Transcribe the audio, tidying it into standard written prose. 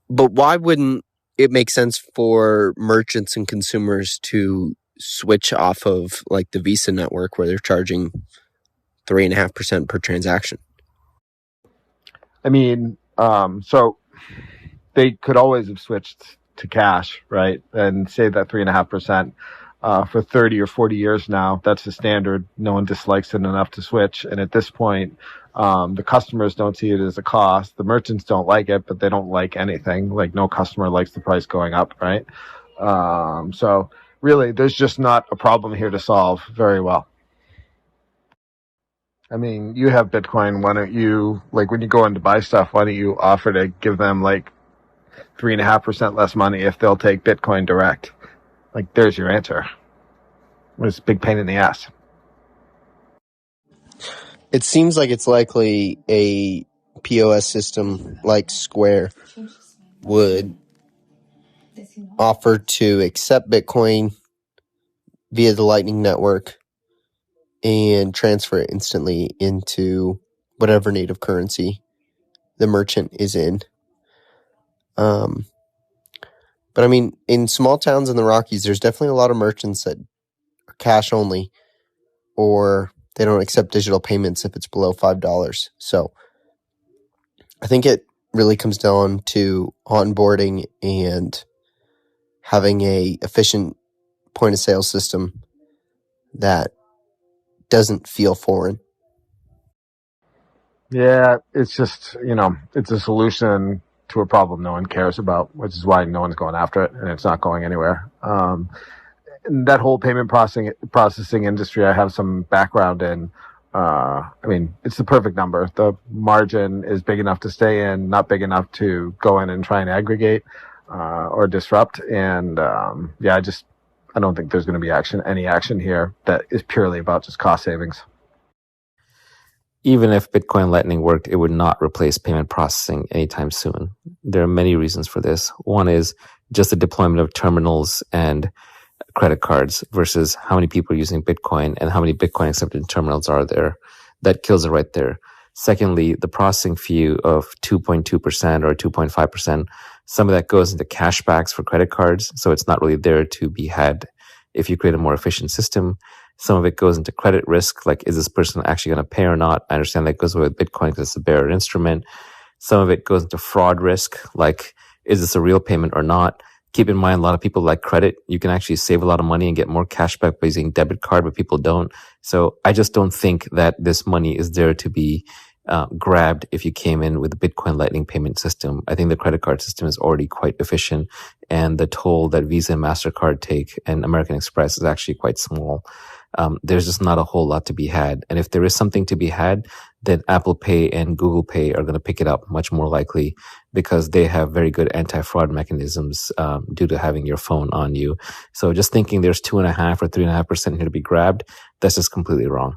But why wouldn't it make sense for merchants and consumers to switch off of like the Visa network where they're charging 3.5% per transaction? I mean, so they could always have switched to cash, right? And say that 3.5%. For 30 or 40 years now, that's the standard. No one dislikes it enough to switch. And at this point, the customers don't see it as a cost. The merchants don't like it, but they don't like anything. Like no customer likes the price going up, right? So really, there's just not a problem here to solve very well. I mean, you have Bitcoin. Why don't you, like when you go in to buy stuff, why don't you offer to give them like 3.5% less money if they'll take Bitcoin direct? Like, there's your answer. It's a big pain in the ass. It seems like it's likely a POS system like Square would offer to accept Bitcoin via the Lightning Network and transfer it instantly into whatever native currency the merchant is in. But I mean, in small towns in the Rockies, there's definitely a lot of merchants that are cash only, or they don't accept digital payments if it's below $5. So I think it really comes down to onboarding and having a efficient point of sale system that doesn't feel foreign. Yeah, it's just, it's a solution to a problem no one cares about, which is why no one's going after it, and it's not going anywhere. And that whole payment processing industry, I have some background in. I mean, it's the perfect number. The margin is big enough to stay in, not big enough to go in and try and aggregate or disrupt. And I don't think there's going to be any action here that is purely about just cost savings. Even if Bitcoin Lightning worked, it would not replace payment processing anytime soon. There are many reasons for this. One is just the deployment of terminals and credit cards versus how many people are using Bitcoin and how many Bitcoin accepted terminals are there. That kills it right there. Secondly, the processing fee of 2.2% or 2.5%, some of that goes into cashbacks for credit cards, so it's not really there to be had if you create a more efficient system. Some of it goes into credit risk, like is this person actually going to pay or not? I understand that goes away with Bitcoin because it's a bearer instrument. Some of it goes into fraud risk, like is this a real payment or not? Keep in mind, a lot of people like credit. You can actually save a lot of money and get more cash back by using debit card, but people don't. So I just don't think that this money is there to be grabbed if you came in with the Bitcoin Lightning payment system. I think the credit card system is already quite efficient, and the toll that Visa and MasterCard take and American Express is actually quite small. There's just not a whole lot to be had. And if there is something to be had, then Apple Pay and Google Pay are going to pick it up much more likely because they have very good anti-fraud mechanisms due to having your phone on you. So just thinking there's 2.5% or 3.5% here to be grabbed, that's just completely wrong.